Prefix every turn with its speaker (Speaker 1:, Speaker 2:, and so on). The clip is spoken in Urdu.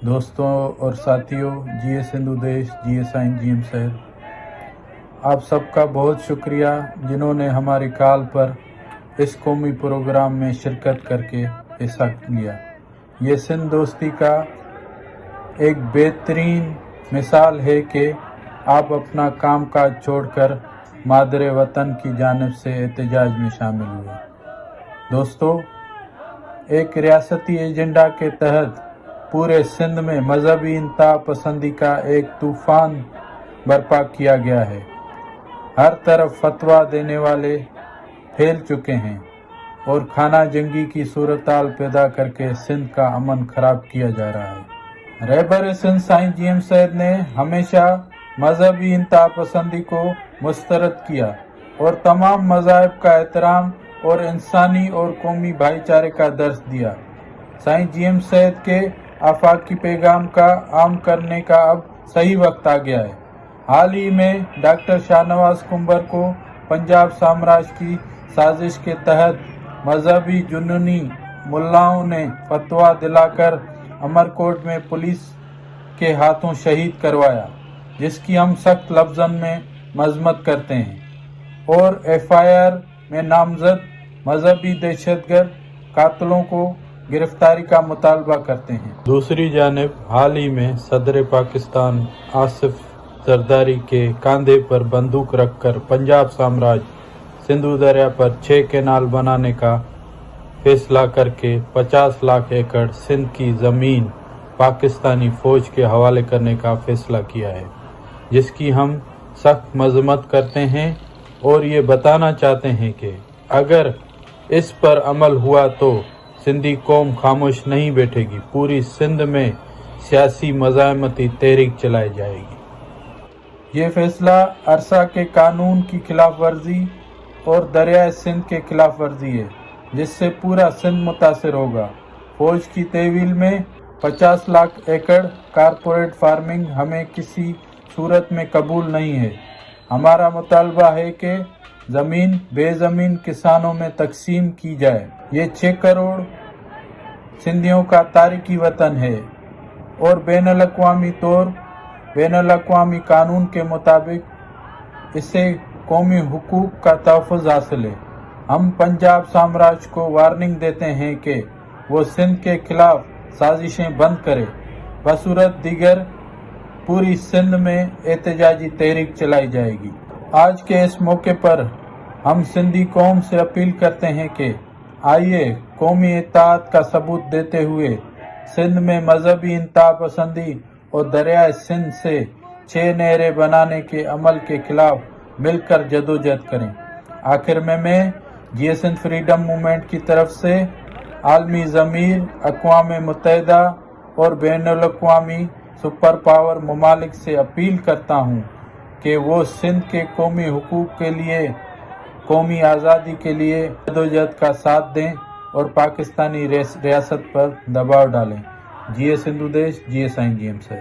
Speaker 1: دوستوں اور ساتھیوں، جی ایس ہندو دیش، جی ایس آئین جی ایم شہر، آپ سب کا بہت شکریہ جنہوں نے ہماری کال پر اس قومی پروگرام میں شرکت کر کے حصہ لیا۔ یہ سندھ دوستی کا ایک بہترین مثال ہے کہ آپ اپنا کام کاج چھوڑ کر مادر وطن کی جانب سے احتجاج میں شامل ہوئے۔ دوستو، ایک ریاستی ایجنڈا کے تحت پورے سندھ میں مذہبی انتہا پسندی کا ایک طوفان برپا کیا گیا ہے۔ ہر طرف فتویٰ دینے والے پھیل چکے ہیں اور خانہ جنگی کی صورتحال پیدا کر کے سندھ کا امن خراب کیا جا رہا ہے۔ رہبر سندھ سائیں جی ایم سید نے ہمیشہ مذہبی انتہا پسندی کو مسترد کیا اور تمام مذاہب کا احترام اور انسانی اور قومی بھائی چارے کا درس دیا۔ سائیں جی ایم سید کے آفاقی پیغام کا عام کرنے کا اب صحیح وقت آ گیا ہے۔ حال ہی میں ڈاکٹر شاہ نواز کنبر کو پنجاب سامراج کی سازش کے تحت مذہبی جنونی ملاؤں نے فتویٰ دلا کر امرکوٹ میں پولیس کے ہاتھوں شہید کروایا، جس کی ہم سخت لفظوں میں مذمت کرتے ہیں اور ایف آئی آر میں نامزد مذہبی دہشت گرد قاتلوں کو گرفتاری کا مطالبہ کرتے ہیں۔ دوسری جانب حال ہی میں صدر پاکستان آصف زرداری کے کاندھے پر بندوق رکھ کر پنجاب سامراج سندھو دریا پر 6 کینال بنانے کا فیصلہ کر کے 50 لاکھ ایکڑ سندھ کی زمین پاکستانی فوج کے حوالے کرنے کا فیصلہ کیا ہے، جس کی ہم سخت مذمت کرتے ہیں اور یہ بتانا چاہتے ہیں کہ اگر اس پر عمل ہوا تو سندھی قوم خاموش نہیں بیٹھے گی، پوری سندھ میں سیاسی مزاحمتی تحریک چلائی جائے گی۔ یہ فیصلہ عرصہ کے قانون کی خلاف ورزی اور دریائے سندھ کے خلاف ورزی ہے، جس سے پورا سندھ متاثر ہوگا۔ فوج کی تحویل میں 50 لاکھ ایکڑ کارپوریٹ فارمنگ ہمیں کسی صورت میں قبول نہیں ہے۔ ہمارا مطالبہ ہے کہ زمین بے زمین کسانوں میں تقسیم کی جائے۔ یہ 6 کروڑ سندھیوں کا تاریخی وطن ہے اور بین الاقوامی قانون کے مطابق اسے قومی حقوق کا تحفظ حاصل ہے۔ ہم پنجاب سامراج کو وارننگ دیتے ہیں کہ وہ سندھ کے خلاف سازشیں بند کرے، بصورت دیگر پوری سندھ میں احتجاجی تحریک چلائی جائے گی۔ آج کے اس موقع پر ہم سندھی قوم سے اپیل کرتے ہیں کہ آئیے قومی اتحاد کا ثبوت دیتے ہوئے سندھ میں مذہبی انتہا پسندی اور دریائے سندھ سے 6 نہریں بنانے کے عمل کے خلاف مل کر جدوجہد کریں۔ آخر میں جی ایس این فریڈم موومنٹ کی طرف سے عالمی ضمیر، اقوام متحدہ اور بین الاقوامی سپر پاور ممالک سے اپیل کرتا ہوں کہ وہ سندھ کے قومی حقوق کے لیے، قومی آزادی کے لیے جدوجہد کا ساتھ دیں اور پاکستانی ریاست پر دباؤ ڈالیں۔ جی ایس ہندو دیش، جی ایس آئین جی ایم سے۔